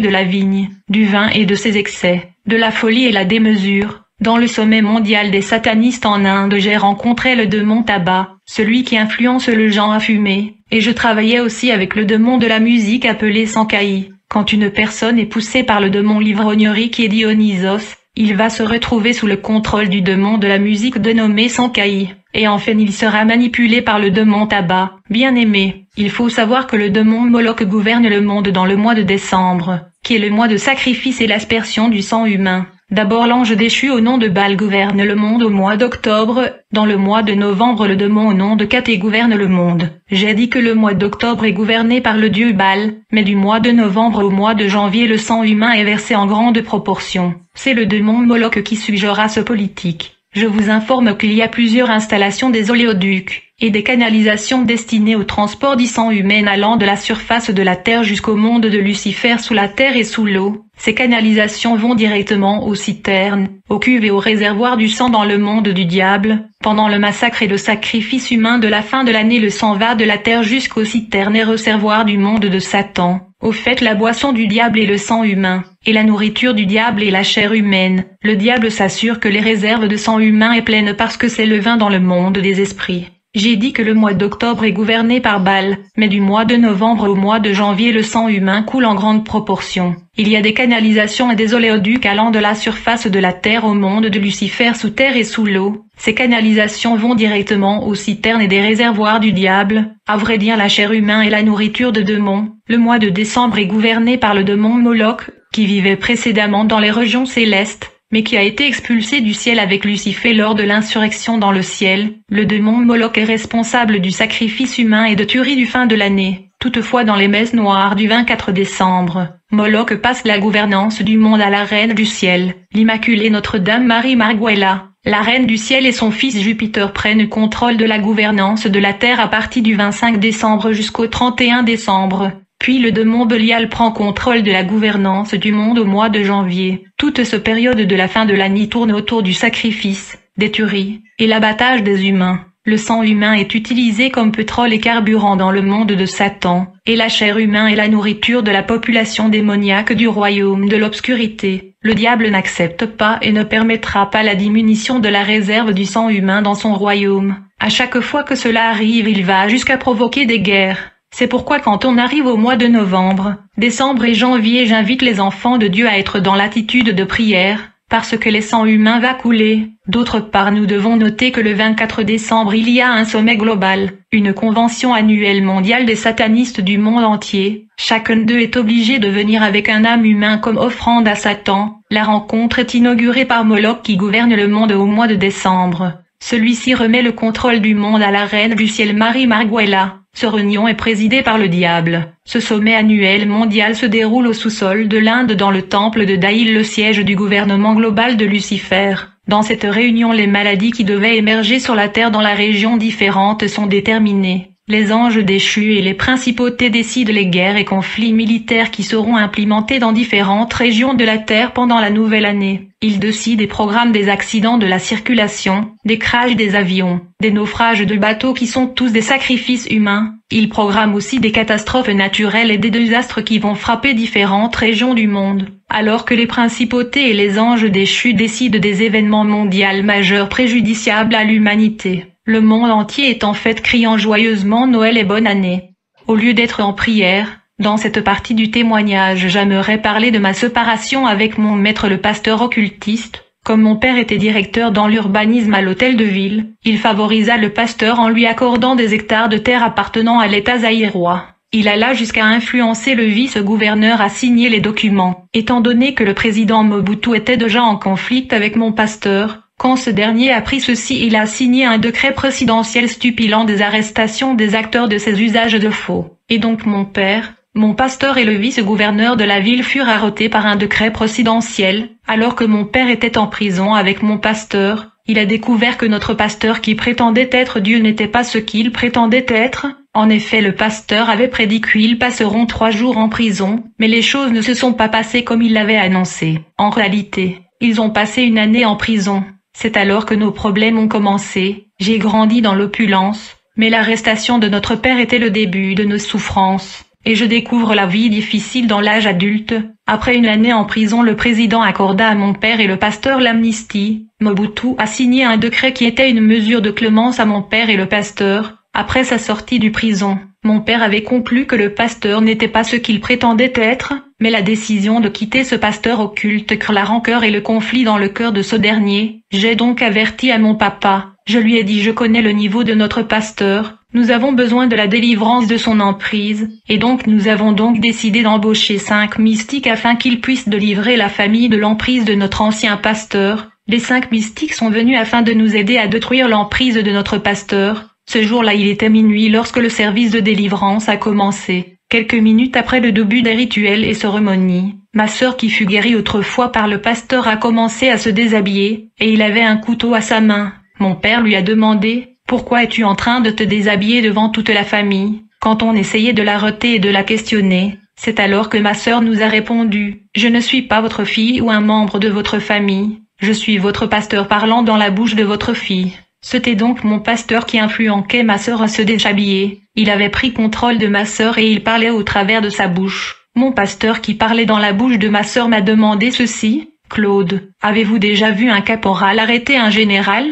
de la vigne, du vin et de ses excès, de la folie et la démesure. Dans le sommet mondial des satanistes en Inde, j'ai rencontré le démon tabac, celui qui influence le gens à fumer, et je travaillais aussi avec le démon de la musique appelé Sankaï. Quand une personne est poussée par le démon l'ivrognerie qui est Dionysos, il va se retrouver sous le contrôle du démon de la musique dénommé Sankaï, et enfin il sera manipulé par le démon tabac. Bien aimé, il faut savoir que le démon Moloch gouverne le monde dans le mois de décembre, qui est le mois de sacrifice et l'aspersion du sang humain. D'abord l'ange déchu au nom de Baal gouverne le monde au mois d'octobre, dans le mois de novembre le démon au nom de Caté gouverne le monde. J'ai dit que le mois d'octobre est gouverné par le dieu Baal, mais du mois de novembre au mois de janvier le sang humain est versé en grande proportion. C'est le démon Moloch qui suggéra ce politique. Je vous informe qu'il y a plusieurs installations des oléoducs et des canalisations destinées au transport du sang humain allant de la surface de la Terre jusqu'au monde de Lucifer sous la terre et sous l'eau. Ces canalisations vont directement aux citernes, aux cuves et aux réservoirs du sang dans le monde du diable. Pendant le massacre et le sacrifice humain de la fin de l'année, le sang va de la terre jusqu'aux citernes et réservoirs du monde de Satan. Au fait, la boisson du diable est le sang humain, et la nourriture du diable est la chair humaine. Le diable s'assure que les réserves de sang humain est pleines parce que c'est le vin dans le monde des esprits. J'ai dit que le mois d'octobre est gouverné par Baal, mais du mois de novembre au mois de janvier le sang humain coule en grande proportion. Il y a des canalisations et des oléoducs allant de la surface de la terre au monde de Lucifer sous terre et sous l'eau. Ces canalisations vont directement aux citernes et des réservoirs du diable. À vrai dire, la chair humaine est la nourriture de démons. Le mois de décembre est gouverné par le démon Moloch, qui vivait précédemment dans les régions célestes, mais qui a été expulsé du ciel avec Lucifer lors de l'insurrection dans le ciel. Le démon Moloch est responsable du sacrifice humain et de tuerie du fin de l'année. Toutefois dans les messes noires du 24 décembre, Moloch passe la gouvernance du monde à la Reine du Ciel, l'Immaculée Notre-Dame Marie Marguella. La Reine du Ciel et son fils Jupiter prennent contrôle de la gouvernance de la Terre à partir du 25 décembre jusqu'au 31 décembre. Puis le démon Belial prend contrôle de la gouvernance du monde au mois de janvier. Toute cette période de la fin de l'année tourne autour du sacrifice, des tueries, et l'abattage des humains. Le sang humain est utilisé comme pétrole et carburant dans le monde de Satan, et la chair humaine est la nourriture de la population démoniaque du royaume de l'obscurité. Le diable n'accepte pas et ne permettra pas la diminution de la réserve du sang humain dans son royaume. À chaque fois que cela arrive, il va jusqu'à provoquer des guerres. C'est pourquoi quand on arrive au mois de novembre, décembre et janvier, j'invite les enfants de Dieu à être dans l'attitude de prière, parce que le sang humain va couler. D'autre part, nous devons noter que le 24 décembre il y a un sommet global, une convention annuelle mondiale des satanistes du monde entier. Chacun d'eux est obligé de venir avec un âme humain comme offrande à Satan. La rencontre est inaugurée par Moloch qui gouverne le monde au mois de décembre. Celui-ci remet le contrôle du monde à la Reine du Ciel Marie Marguella. Ce réunion est présidée par le diable. Ce sommet annuel mondial se déroule au sous-sol de l'Inde dans le temple de Daïl, le siège du gouvernement global de Lucifer. Dans cette réunion, les maladies qui devaient émerger sur la terre dans la région différentes sont déterminées. Les anges déchus et les principautés décident les guerres et conflits militaires qui seront implémentés dans différentes régions de la Terre pendant la nouvelle année. Ils décident et programment des accidents de la circulation, des crashs des avions, des naufrages de bateaux qui sont tous des sacrifices humains. Ils programment aussi des catastrophes naturelles et des désastres qui vont frapper différentes régions du monde. Alors que les principautés et les anges déchus décident des événements mondiaux majeurs préjudiciables à l'humanité. Le monde entier est en fait criant joyeusement Noël et bonne année. Au lieu d'être en prière, dans cette partie du témoignage, j'aimerais parler de ma séparation avec mon maître le pasteur occultiste. Comme mon père était directeur dans l'urbanisme à l'hôtel de ville, il favorisa le pasteur en lui accordant des hectares de terre appartenant à l'État zaïrois. Il alla jusqu'à influencer le vice-gouverneur à signer les documents. Étant donné que le président Mobutu était déjà en conflit avec mon pasteur, quand ce dernier apprit ceci, il a signé un décret présidentiel stipulant des arrestations des acteurs de ces usages de faux. Et donc mon père, mon pasteur et le vice-gouverneur de la ville furent arrêtés par un décret présidentiel. Alors que mon père était en prison avec mon pasteur, il a découvert que notre pasteur qui prétendait être Dieu n'était pas ce qu'il prétendait être. En effet, le pasteur avait prédit qu'ils passeront 3 jours en prison, mais les choses ne se sont pas passées comme il l'avait annoncé. En réalité, ils ont passé 1 année en prison. C'est alors que nos problèmes ont commencé. J'ai grandi dans l'opulence, mais l'arrestation de notre père était le début de nos souffrances. Et je découvre la vie difficile dans l'âge adulte. Après 1 année en prison, le président accorda à mon père et le pasteur l'amnistie. Mobutu a signé un décret qui était une mesure de clémence à mon père et le pasteur. Après sa sortie du prison, mon père avait conclu que le pasteur n'était pas ce qu'il prétendait être, mais la décision de quitter ce pasteur occulte crée la rancœur et le conflit dans le cœur de ce dernier. J'ai donc averti à mon papa. Je lui ai dit: je connais le niveau de notre pasteur, nous avons besoin de la délivrance de son emprise, et donc nous avons donc décidé d'embaucher 5 mystiques afin qu'ils puissent délivrer la famille de l'emprise de notre ancien pasteur. Les 5 mystiques sont venus afin de nous aider à détruire l'emprise de notre pasteur. Ce jour-là, il était minuit lorsque le service de délivrance a commencé. Quelques minutes après le début des rituels et cérémonies, ma sœur qui fut guérie autrefois par le pasteur a commencé à se déshabiller, et il avait un couteau à sa main. Mon père lui a demandé: pourquoi es-tu en train de te déshabiller devant toute la famille? Quand on essayait de l'arrêter et de la questionner, c'est alors que ma sœur nous a répondu: je ne suis pas votre fille ou un membre de votre famille, je suis votre pasteur parlant dans la bouche de votre fille. C'était donc mon pasteur qui influençait ma sœur à se déshabiller. Il avait pris contrôle de ma sœur et il parlait au travers de sa bouche. Mon pasteur qui parlait dans la bouche de ma sœur m'a demandé ceci: Claude, avez-vous déjà vu un caporal arrêter un général?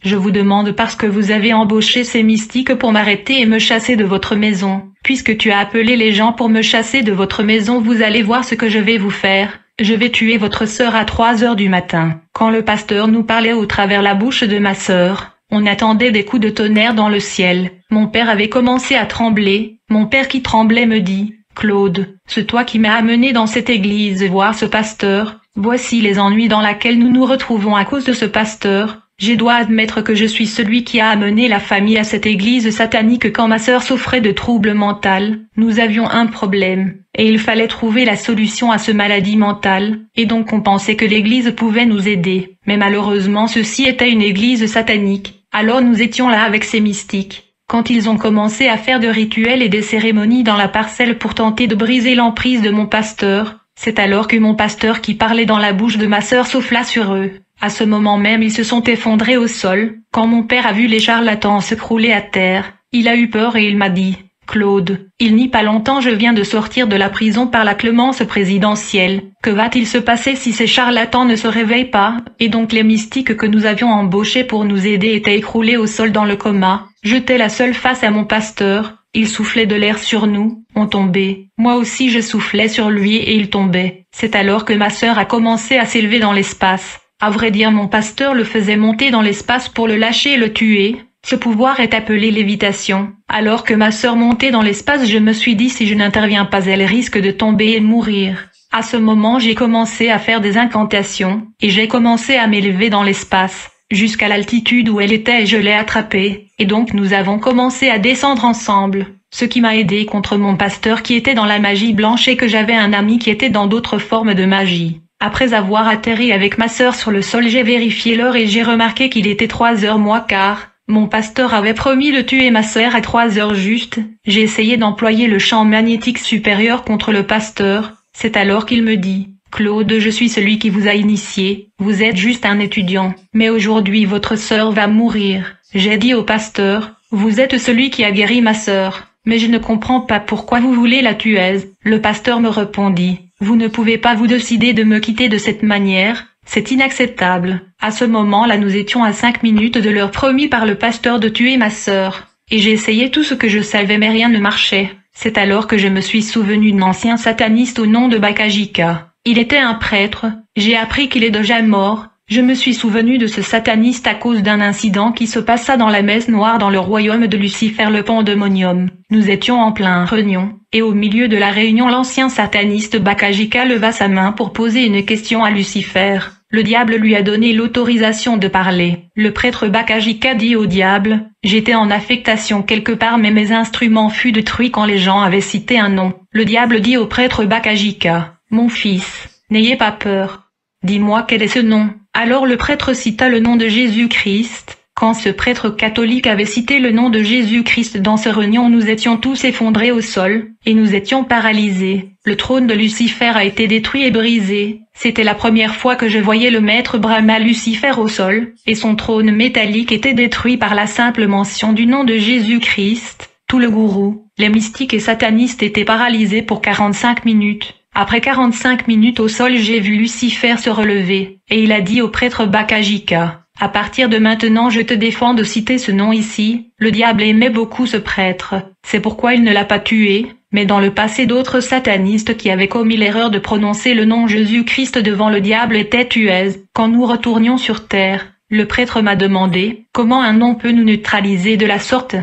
Je vous demande parce que vous avez embauché ces mystiques pour m'arrêter et me chasser de votre maison. Puisque tu as appelé les gens pour me chasser de votre maison, vous allez voir ce que je vais vous faire. Je vais tuer votre sœur à 3 heures du matin. Quand le pasteur nous parlait au travers la bouche de ma sœur, on attendait des coups de tonnerre dans le ciel. Mon père avait commencé à trembler. Mon père qui tremblait me dit: Claude, c'est toi qui m'as amené dans cette église voir ce pasteur. Voici les ennuis dans lesquels nous nous retrouvons à cause de ce pasteur. Je dois admettre que je suis celui qui a amené la famille à cette église satanique quand ma sœur souffrait de troubles mentaux. Nous avions un problème, et il fallait trouver la solution à ce maladie mentale, et donc on pensait que l'église pouvait nous aider. Mais malheureusement ceci était une église satanique. Alors nous étions là avec ces mystiques. Quand ils ont commencé à faire de rituels et des cérémonies dans la parcelle pour tenter de briser l'emprise de mon pasteur, c'est alors que mon pasteur qui parlait dans la bouche de ma sœur souffla sur eux. À ce moment même ils se sont effondrés au sol. Quand mon père a vu les charlatans s'écrouler à terre, il a eu peur et il m'a dit « Claude, il n'y a pas longtemps je viens de sortir de la prison par la clémence présidentielle. Que va-t-il se passer si ces charlatans ne se réveillent pas ?» Et donc les mystiques que nous avions embauchés pour nous aider étaient écroulés au sol dans le coma. J'étais la seule face à mon pasteur. Il soufflait de l'air sur nous, on tombait. Moi aussi je soufflais sur lui et il tombait. C'est alors que ma sœur a commencé à s'élever dans l'espace. À vrai dire mon pasteur le faisait monter dans l'espace pour le lâcher et le tuer. Ce pouvoir est appelé lévitation. Alors que ma sœur montait dans l'espace, je me suis dit si je n'interviens pas elle risque de tomber et de mourir. À ce moment j'ai commencé à faire des incantations, et j'ai commencé à m'élever dans l'espace, jusqu'à l'altitude où elle était et je l'ai attrapée, et donc nous avons commencé à descendre ensemble. Ce qui m'a aidé contre mon pasteur qui était dans la magie blanche et que j'avais un ami qui était dans d'autres formes de magie. Après avoir atterri avec ma sœur sur le sol, j'ai vérifié l'heure et j'ai remarqué qu'il était 3h moins quart. Mon pasteur avait promis de tuer ma sœur à 3h juste. J'ai essayé d'employer le champ magnétique supérieur contre le pasteur. C'est alors qu'il me dit « Claude, je suis celui qui vous a initié. Vous êtes juste un étudiant. Mais aujourd'hui votre sœur va mourir. » J'ai dit au pasteur « Vous êtes celui qui a guéri ma sœur. Mais je ne comprends pas pourquoi vous voulez la tuer. » Le pasteur me répondit « Vous ne pouvez pas vous décider de me quitter de cette manière. C'est inacceptable. » À ce moment-là nous étions à 5 minutes de l'heure promis par le pasteur de tuer ma sœur. Et j'ai essayé tout ce que je savais mais rien ne marchait. C'est alors que je me suis souvenu d'un ancien sataniste au nom de Bakajika. Il était un prêtre. J'ai appris qu'il est déjà mort. Je me suis souvenu de ce sataniste à cause d'un incident qui se passa dans la messe noire dans le royaume de Lucifer, le pandémonium. Nous étions en plein réunion, et au milieu de la réunion l'ancien sataniste Bakajika leva sa main pour poser une question à Lucifer. Le diable lui a donné l'autorisation de parler. Le prêtre Bakajika dit au diable « J'étais en affectation quelque part mais mes instruments furent détruits quand les gens avaient cité un nom. » Le diable dit au prêtre Bakajika « Mon fils, n'ayez pas peur. Dis-moi quel est ce nom. » Alors le prêtre cita le nom de Jésus-Christ. Quand ce prêtre catholique avait cité le nom de Jésus-Christ dans ce réunion, nous étions tous effondrés au sol, et nous étions paralysés. Le trône de Lucifer a été détruit et brisé. C'était la première fois que je voyais le maître Brahma Lucifer au sol, et son trône métallique était détruit par la simple mention du nom de Jésus-Christ. Tout le gourou, les mystiques et satanistes étaient paralysés pour 45 minutes. Après 45 minutes au sol, j'ai vu Lucifer se relever, et il a dit au prêtre Bakajika « À partir de maintenant je te défends de citer ce nom ici. » Le diable aimait beaucoup ce prêtre, c'est pourquoi il ne l'a pas tué, mais dans le passé d'autres satanistes qui avaient commis l'erreur de prononcer le nom Jésus-Christ devant le diable étaient tués. Quand nous retournions sur terre, le prêtre m'a demandé « Comment un nom peut nous neutraliser de la sorte ?»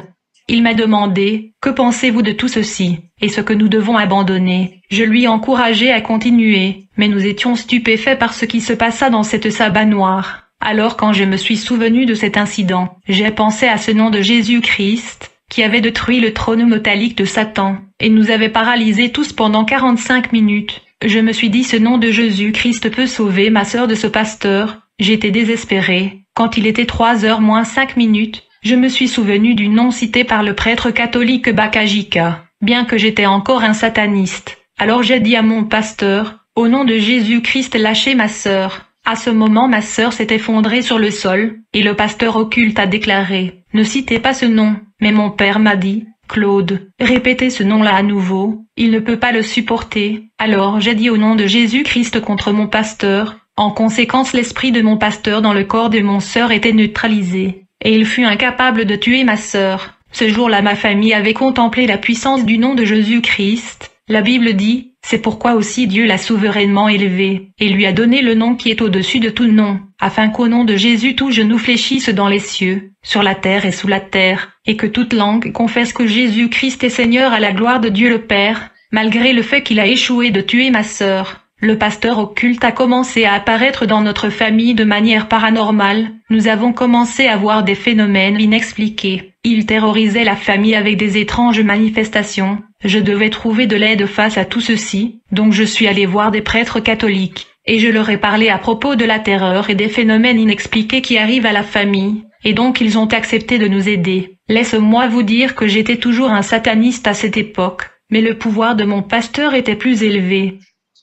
Il m'a demandé « Que pensez-vous de tout ceci, et ce que nous devons abandonner ?» Je lui ai encouragé à continuer, mais nous étions stupéfaits par ce qui se passa dans cette sabbat noire. Alors quand je me suis souvenu de cet incident, j'ai pensé à ce nom de Jésus-Christ, qui avait détruit le trône métallique de Satan, et nous avait paralysés tous pendant 45 minutes. Je me suis dit ce nom de Jésus-Christ peut sauver ma sœur de ce pasteur. J'étais désespéré. Quand il était 3h moins 5 minutes, je me suis souvenu du nom cité par le prêtre catholique Bakajika, bien que j'étais encore un sataniste. Alors j'ai dit à mon pasteur, au nom de Jésus-Christ lâchez ma sœur. À ce moment ma sœur s'est effondrée sur le sol, et le pasteur occulte a déclaré, ne citez pas ce nom. Mais mon père m'a dit, Claude, répétez ce nom-là à nouveau, il ne peut pas le supporter. Alors j'ai dit au nom de Jésus-Christ contre mon pasteur. En conséquence l'esprit de mon pasteur dans le corps de mon sœur était neutralisé, et il fut incapable de tuer ma sœur. Ce jour-là ma famille avait contemplé la puissance du nom de Jésus-Christ. La Bible dit, c'est pourquoi aussi Dieu l'a souverainement élevé, et lui a donné le nom qui est au-dessus de tout nom, afin qu'au nom de Jésus tout genou fléchisse dans les cieux, sur la terre et sous la terre, et que toute langue confesse que Jésus-Christ est Seigneur à la gloire de Dieu le Père, malgré le fait qu'il a échoué de tuer ma sœur. le pasteur occulte a commencé à apparaître dans notre famille de manière paranormale. Nous avons commencé à voir des phénomènes inexpliqués. Il terrorisait la famille avec des étranges manifestations. Je devais trouver de l'aide face à tout ceci, donc je suis allé voir des prêtres catholiques, et je leur ai parlé à propos de la terreur et des phénomènes inexpliqués qui arrivent à la famille, et donc ils ont accepté de nous aider. Laisse-moi vous dire que j'étais toujours un sataniste à cette époque, mais le pouvoir de mon pasteur était plus élevé.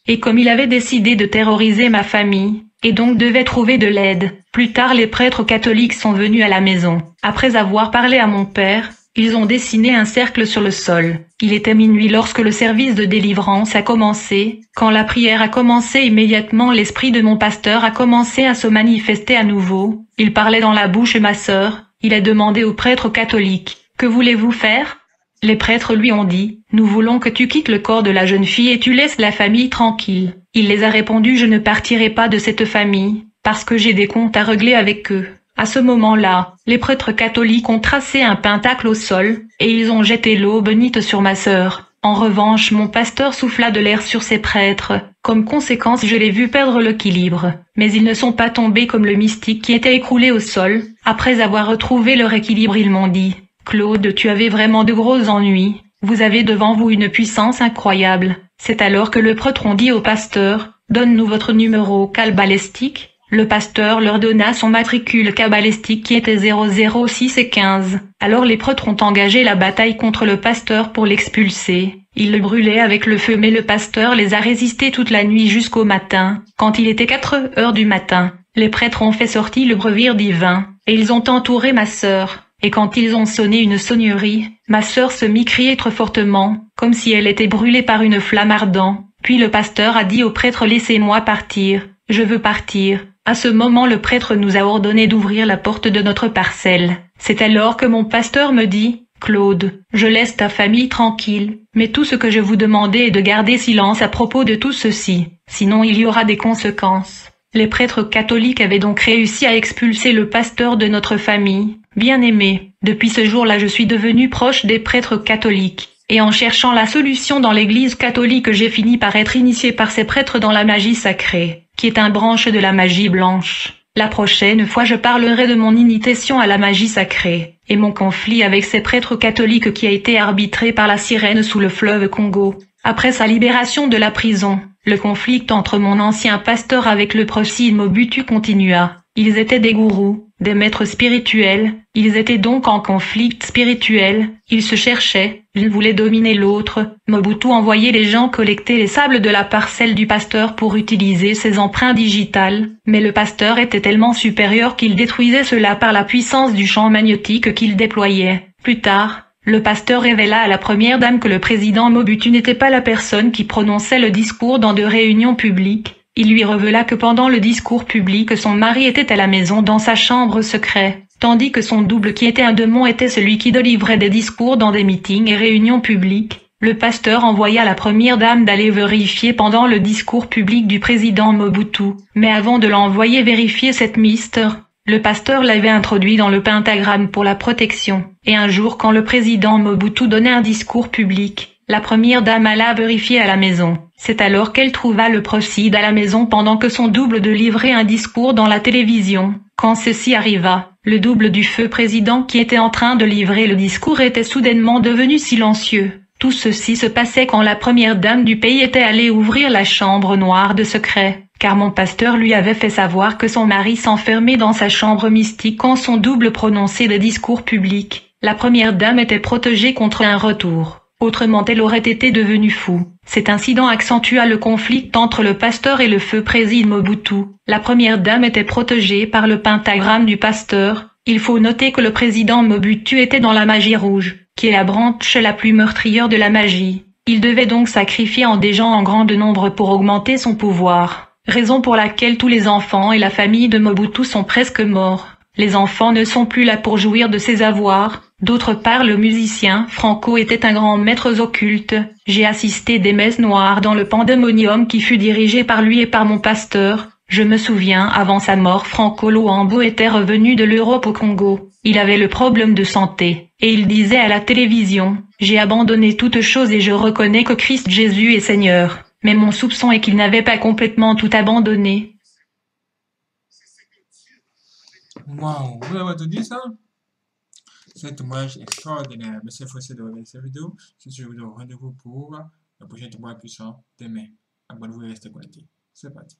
Et comme il avait décidé de terroriser ma famille, et donc devait trouver de l'aide, plus tard les prêtres catholiques sont venus à la maison. Après avoir parlé à mon père, ils ont dessiné un cercle sur le sol. Il était minuit lorsque le service de délivrance a commencé. Quand la prière a commencé, immédiatement l'esprit de mon pasteur a commencé à se manifester à nouveau. Il parlait dans la bouche de ma sœur. Il a demandé aux prêtres catholiques, « Que voulez-vous faire ?» Les prêtres lui ont dit, « Nous voulons que tu quittes le corps de la jeune fille et tu laisses la famille tranquille. » Il les a répondu, « Je ne partirai pas de cette famille, parce que j'ai des comptes à régler avec eux. » À ce moment-là, les prêtres catholiques ont tracé un pentacle au sol, et ils ont jeté l'eau bénite sur ma sœur. En revanche, mon pasteur souffla de l'air sur ces prêtres. Comme conséquence, je l'ai vu perdre l'équilibre. Mais ils ne sont pas tombés comme le mystique qui était écroulé au sol. Après avoir retrouvé leur équilibre, ils m'ont dit, « Claude, tu avais vraiment de gros ennuis. Vous avez devant vous une puissance incroyable. » C'est alors que le prêtre ont dit au pasteur, « Donne-nous votre numéro cabalistique. » Le pasteur leur donna son matricule cabalistique qui était 006 et 15. Alors les prêtres ont engagé la bataille contre le pasteur pour l'expulser. Ils le brûlaient avec le feu, mais le pasteur les a résistés toute la nuit jusqu'au matin. Quand il était 4 heures du matin, les prêtres ont fait sortir le breuvire divin, et ils ont entouré ma sœur. Et quand ils ont sonné une sonnerie, ma sœur se mit crier très fortement, comme si elle était brûlée par une flamme ardente. Puis le pasteur a dit au prêtre, « Laissez-moi partir, je veux partir. » À ce moment, le prêtre nous a ordonné d'ouvrir la porte de notre parcelle. C'est alors que mon pasteur me dit, « Claude, je laisse ta famille tranquille, mais tout ce que je vous demandais est de garder silence à propos de tout ceci, sinon il y aura des conséquences. » Les prêtres catholiques avaient donc réussi à expulser le pasteur de notre famille. Bien-aimé, depuis ce jour-là je suis devenu proche des prêtres catholiques. Et en cherchant la solution dans l'église catholique, j'ai fini par être initié par ces prêtres dans la magie sacrée, qui est un branche de la magie blanche. La prochaine fois je parlerai de mon initiation à la magie sacrée, et mon conflit avec ces prêtres catholiques qui a été arbitré par la sirène sous le fleuve Congo. Après sa libération de la prison, le conflit entre mon ancien pasteur avec le prophète Mobutu continua. Ils étaient des gourous, des maîtres spirituels, ils étaient donc en conflit spirituel, ils se cherchaient, l'un voulait dominer l'autre. Mobutu envoyait les gens collecter les sables de la parcelle du pasteur pour utiliser ses empreintes digitales, mais le pasteur était tellement supérieur qu'il détruisait cela par la puissance du champ magnétique qu'il déployait. Plus tard, le pasteur révéla à la première dame que le président Mobutu n'était pas la personne qui prononçait le discours dans de réunions publiques. Il lui révéla que pendant le discours public son mari était à la maison dans sa chambre secrète, tandis que son double qui était un démon était celui qui délivrait des discours dans des meetings et réunions publiques. Le pasteur envoya la première dame d'aller vérifier pendant le discours public du président Mobutu, mais avant de l'envoyer vérifier cette mystère, le pasteur l'avait introduit dans le pentagramme pour la protection. Et un jour quand le président Mobutu donnait un discours public, la première dame alla vérifier à la maison. C'est alors qu'elle trouva le prophète à la maison pendant que son double de livrait un discours dans la télévision. Quand ceci arriva, le double du feu président qui était en train de livrer le discours était soudainement devenu silencieux. Tout ceci se passait quand la première dame du pays était allée ouvrir la chambre noire de secret, car mon pasteur lui avait fait savoir que son mari s'enfermait dans sa chambre mystique quand son double prononçait des discours publics. La première dame était protégée contre un retour. Autrement elle aurait été devenue fou. Cet incident accentua le conflit entre le pasteur et le feu président Mobutu. La première dame était protégée par le pentagramme du pasteur. Il faut noter que le président Mobutu était dans la magie rouge, qui est la branche la plus meurtrière de la magie. Il devait donc sacrifier des gens en grand nombre pour augmenter son pouvoir. Raison pour laquelle tous les enfants et la famille de Mobutu sont presque morts. Les enfants ne sont plus là pour jouir de ses avoirs. D'autre part, le musicien Franco était un grand maître occulte. J'ai assisté des messes noires dans le pandémonium qui fut dirigé par lui et par mon pasteur. Je me souviens, avant sa mort, Franco Luambo était revenu de l'Europe au Congo. Il avait le problème de santé, et il disait à la télévision, « J'ai abandonné toute chose et je reconnais que Christ Jésus est Seigneur. » Mais mon soupçon est qu'il n'avait pas complètement tout abandonné. Waouh, vous avez entendu ça? C'est un témoignage extraordinaire. Mais c'est forcé de regarder cette vidéo. Je vous donne rendez-vous pour le prochain témoignage puissant demain. Abonnez-vous et restez connectés. C'est parti.